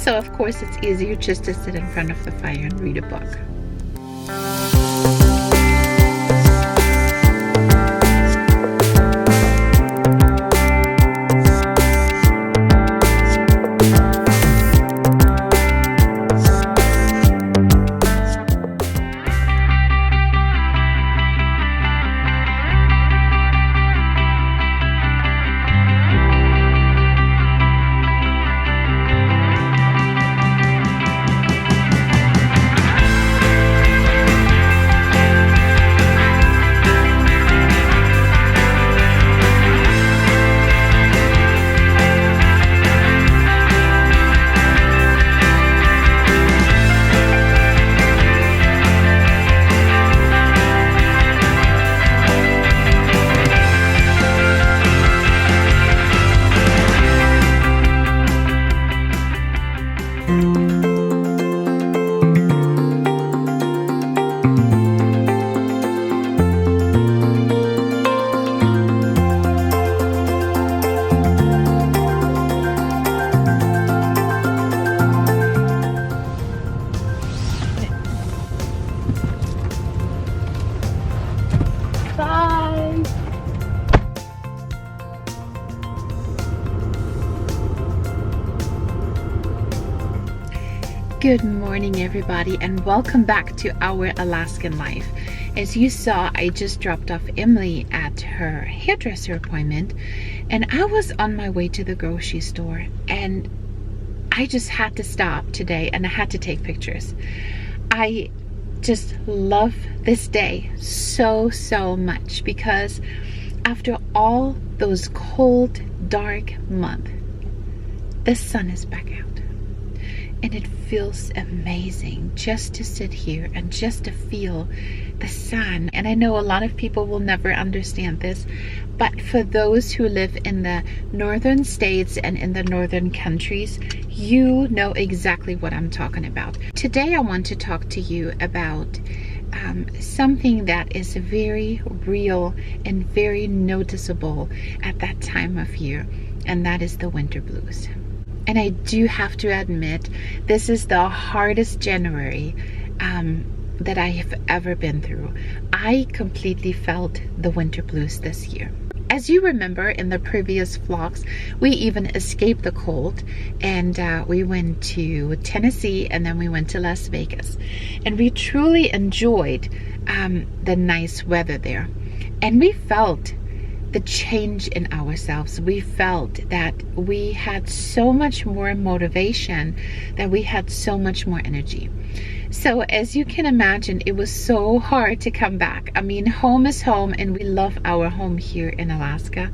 So of course it's easier just to sit in front of the fire and read a book. Good morning everybody, and welcome back to our Alaskan life. As you saw, I just dropped off Emily at her hairdresser appointment, and I was on my way to the grocery store, and I just had to stop today and I had to take pictures. I just love this day so much because after all those cold, dark months, the sun is back out. And it feels amazing just to sit here and just to feel the sun. And I know a lot of people will never understand this, but for those who live in the northern states and in the northern countries, you know exactly what I'm talking about. Today I want to talk to you about something that is very real and very noticeable at that time of year, and that is the winter blues. And I do have to admit, this is the hardest January that I have ever been through. I completely felt the winter blues this year. As you remember in the previous vlogs, we even escaped the cold, and we went to Tennessee and then we went to Las Vegas. And we truly enjoyed the nice weather there. And we felt the change in ourselves. We felt that we had so much more motivation, that we had so much more energy. So as you can imagine, it was so hard to come back. I mean, home is home and we love our home here in Alaska,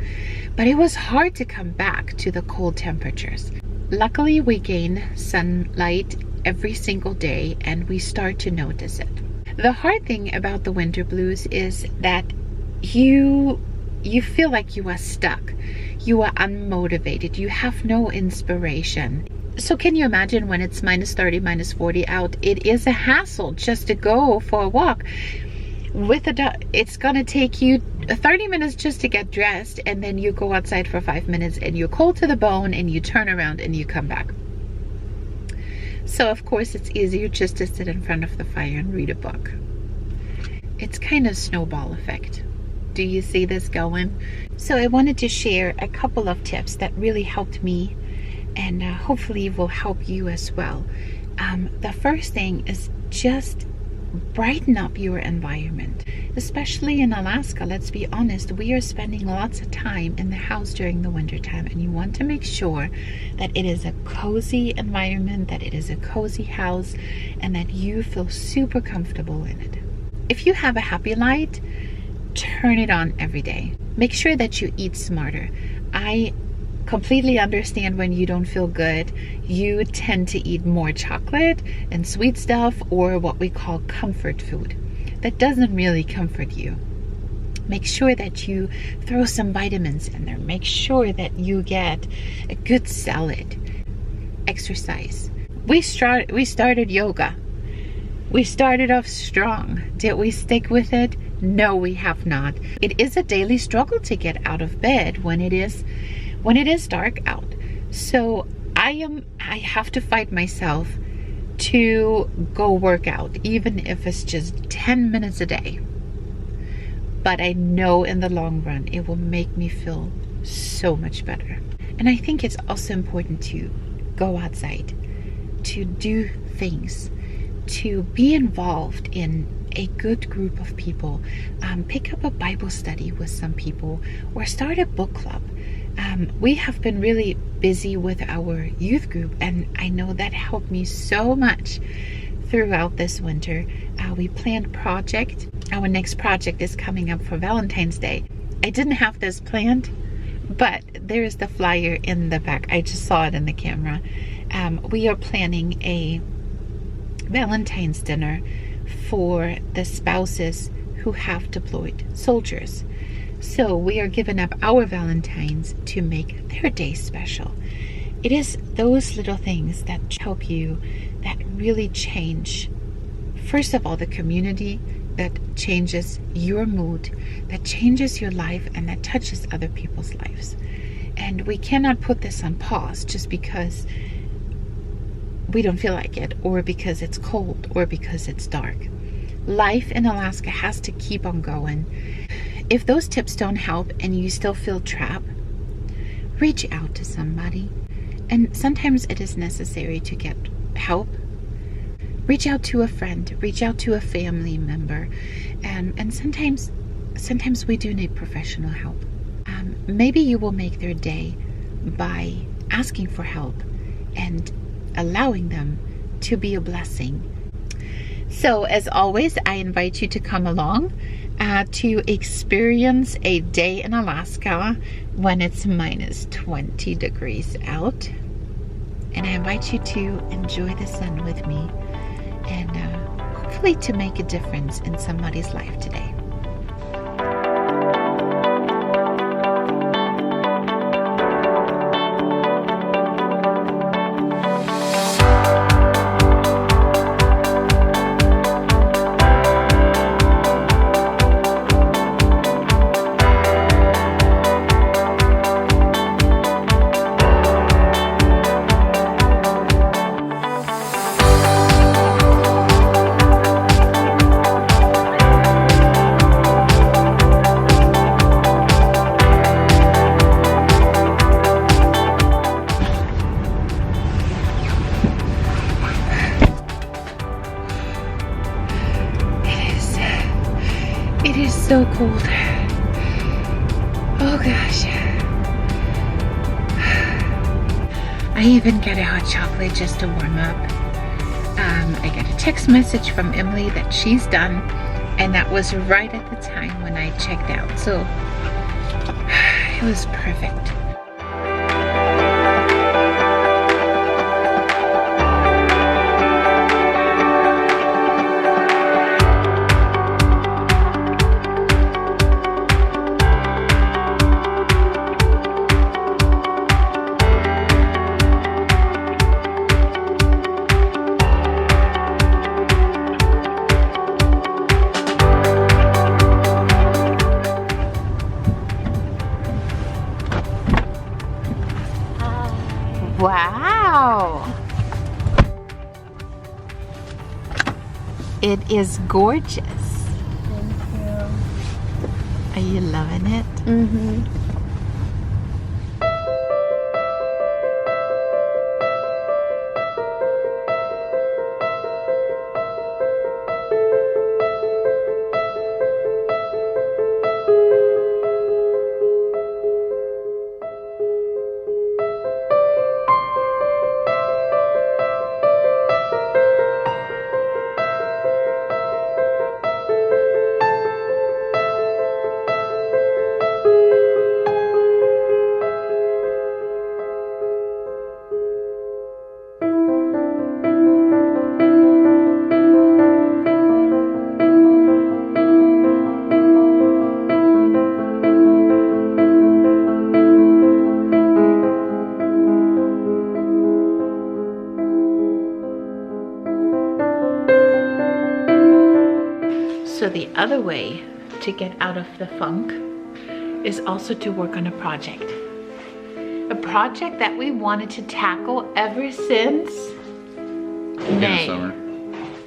but it was hard to come back to the cold temperatures. Luckily, we gain sunlight every single day and we start to notice it. The hard thing about the winter blues is that you feel like you are stuck. You are unmotivated. You have no inspiration. So can you imagine when it's minus 30, minus 40 out? It is a hassle just to go for a walk. With a dog, it's gonna take you 30 minutes just to get dressed, and then you go outside for 5 minutes and you're cold to the bone, and you turn around and you come back. So of course it's easier just to sit in front of the fire and read a book. It's kind of snowball effect. Do you see this going? So I wanted to share a couple of tips that really helped me, and hopefully will help you as well. The first thing is just brighten up your environment. Especially in Alaska, let's be honest, we are spending lots of time in the house during the winter time, and you want to make sure that it is a cozy environment, that it is a cozy house, and that you feel super comfortable in it. If you have a happy light, turn it on every day. Make sure that you eat smarter. I completely understand when you don't feel good, you tend to eat more chocolate and sweet stuff, or what we call comfort food. That doesn't really comfort you. Make sure that you throw some vitamins in there. Make sure that you get a good salad. Exercise. We started yoga. We started off strong. Did we stick with it? No, we have not. It is a daily struggle to get out of bed when it is dark out. So I have to fight myself to go work out, even if it's just 10 minutes a day. But I know in the long run it will make me feel so much better. And I think it's also important to go outside, to do things, to be involved in a good group of people, pick up a Bible study with some people, or start a book club. We have been really busy with our youth group, and I know that helped me so much throughout this winter. We planned project. Our next project is coming up for Valentine's Day. I didn't have this planned, but there is the flyer in the back. I just saw it in the camera. We are planning a Valentine's dinner for the spouses who have deployed soldiers. So we are giving up our Valentines to make their day special. It is those little things that help you, that really change, first of all, the community, that changes your mood, that changes your life, and that touches other people's lives. And we cannot put this on pause just because we don't feel like it, or because it's cold, or because it's dark. Life in Alaska has to keep on going. If those tips don't help and you still feel trapped, reach out to somebody. And sometimes it is necessary to get help. Reach out to a friend, reach out to a family member. And sometimes we do need professional help. Maybe you will make their day by asking for help and allowing them to be a blessing. So as always, I invite you to come along to experience a day in Alaska when it's minus 20 degrees out. And I invite you to enjoy the sun with me, and hopefully to make a difference in somebody's life today. It is so cold. Oh gosh. I even got a hot chocolate just to warm up. I got a text message from Emily that she's done, and that was right at the time when I checked out. So it was perfect. Wow! It is gorgeous. Thank you. Are you loving it? Mm-hmm. So the other way to get out of the funk is also to work on a project. a project that we wanted to tackle ever since May. Summer.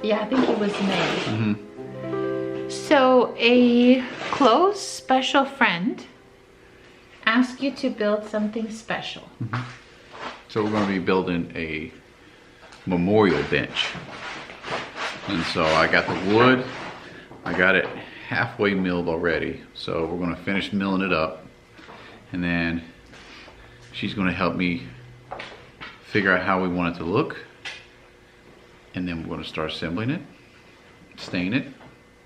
Yeah, I think it was May. Mm-hmm. So a close special friend asked you to build something special. Mm-hmm. So we're going to be building a memorial bench. And so I got the wood, I got it halfway milled already. So we're going to finish milling it up. And then she's going to help me figure out how we want it to look. And then we're going to start assembling it, stain it.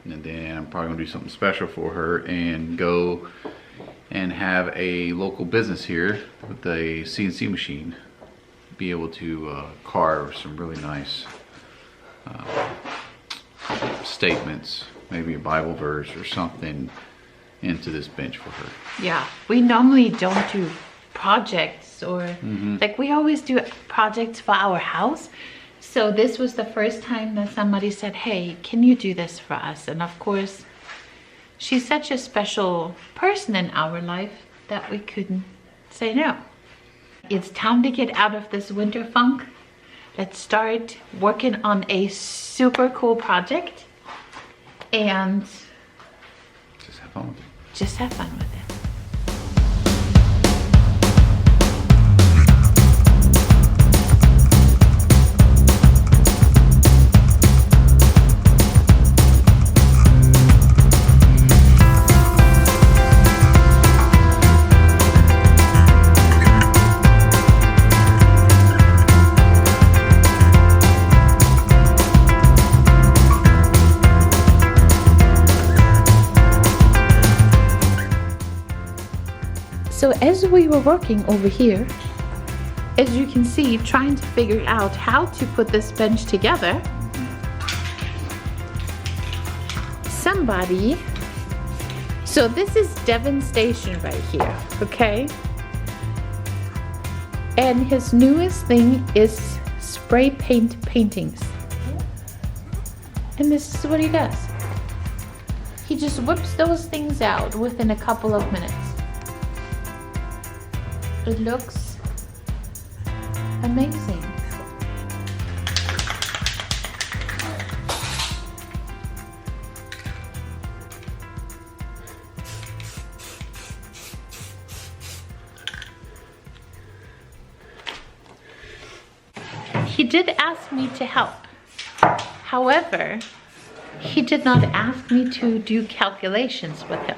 And then I'm probably going to do something special for her and go and have a local business here with a CNC machine be able to carve some really nice statements, maybe a Bible verse or something into this bench for her. Yeah, we normally don't do projects or like we always do projects for our house. So this was the first time that somebody said, hey, can you do this for us? And of course, she's such a special person in our life that we couldn't say no. It's time to get out of this winter funk. Let's start working on a super cool project and Just have fun with it. just have fun with it. So as we were working over here, as you can see, trying to figure out how to put this bench together, somebody, so this is Devin's station right here, okay? And his newest thing is spray paint paintings. And this is what he does. He just whips those things out within a couple of minutes. It looks amazing. He did ask me to help. However, he did not ask me to do calculations with him.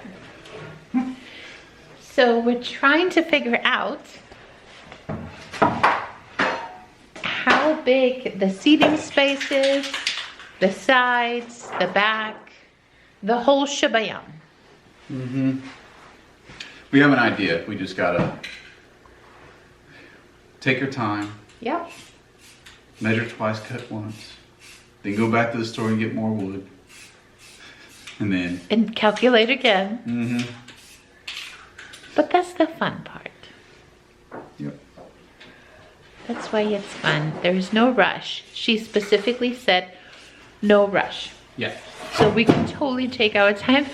So we're trying to figure out how big the seating space is, the sides, the back, the whole shebang. We have an idea. We just gotta take your time, Yep. measure twice, cut once, then go back to the store and get more wood, and then And calculate again. But that's the fun part. Yep. That's why it's fun. There's no rush. She specifically said no rush. Yeah. So we can totally take our time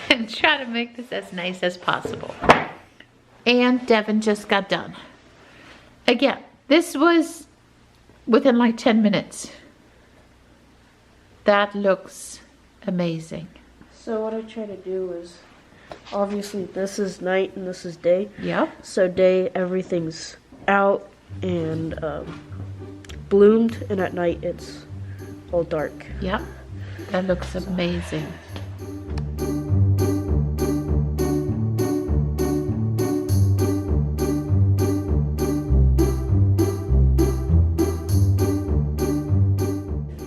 and try to make this as nice as possible. And Devin just got done. Again, this was within like 10 minutes. That looks amazing. So what I try to do is, obviously this is night and this is day. Yep. So day, everything's out and bloomed, and at night it's all dark. Yep. That looks amazing.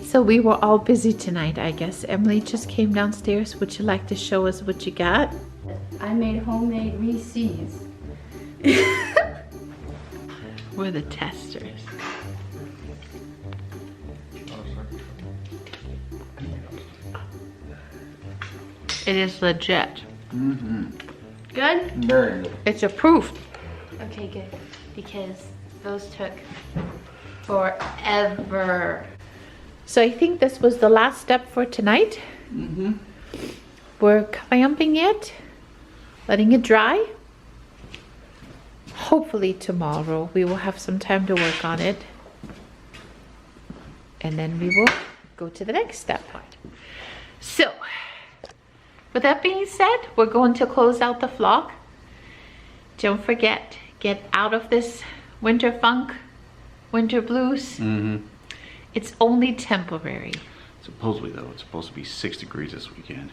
So we were all busy tonight, I guess. Emily just came downstairs. Would you like to show us what you got? I made homemade Reese's. We're the testers. It is legit. Good? Very good. It's approved. Okay, good. Because those took forever. So I think this was the last step for tonight. We're clamping it, letting it dry. hopefully tomorrow we will have some time to work on it. And then we will go to the next step. So, with that being said, we're going to close out the vlog. Don't forget, get out of this winter funk, winter blues. It's only temporary. Supposedly though, it's supposed to be 6 degrees this weekend.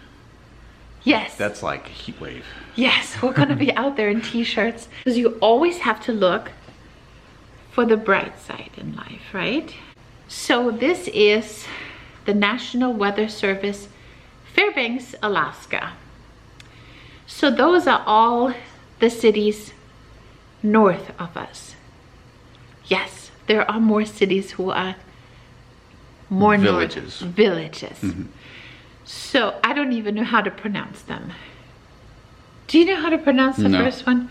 Yes. That's like a heat wave. Yes, we're gonna be out there in t-shirts. Because you always have to look for the bright side in life, right? So this is the National Weather Service, Fairbanks, Alaska. So those are all the cities north of us. Yes, there are more cities who are more Villages. north. Villages. So I don't even know how to pronounce them. Do you know how to pronounce the No. first one?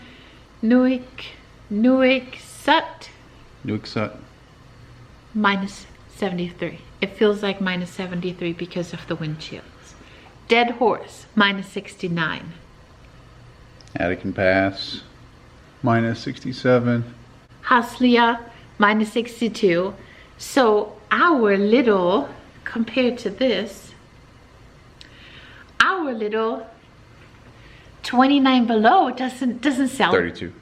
Nuiqsut. Nuiqsut. Minus 73. It feels like minus 73 because of the wind chills. Dead Horse, minus 69. Attican Pass, minus 67. Haslia, minus 62. So our little, compared to this, our little 29 below doesn't sound... 32.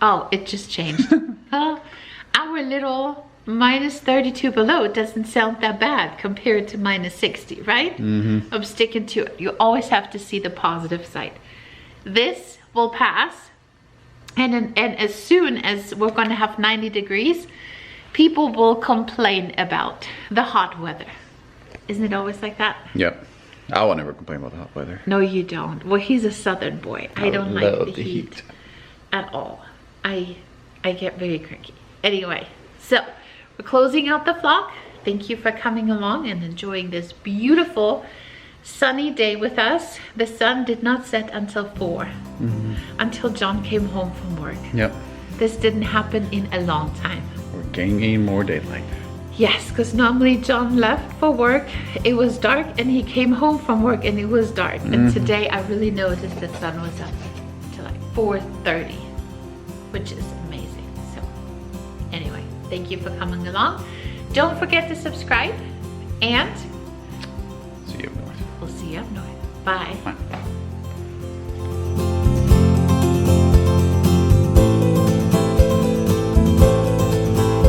Oh, it just changed. Our little minus 32 below doesn't sound that bad compared to minus 60, right? I'm sticking to it. You always have to see the positive side. This will pass, and as soon as we're going to have 90 degrees, people will complain about the hot weather. Isn't it always like that? Yep. I will never complain about the hot weather. No, you don't. Well, he's a southern boy. I don't like love the heat at all. I get very cranky. Anyway, so we're closing out the vlog. Thank you for coming along and enjoying this beautiful sunny day with us. The sun did not set until 4, until John came home from work. Yep. This didn't happen in a long time. We're gaining more daylight. Yes, because normally John left for work, it was dark, and he came home from work and it was dark. And today I really noticed the sun was up to like 4:30, which is amazing. So anyway, thank you for coming along. Don't forget to subscribe, and See you up north. we'll see you up north. Bye. Bye.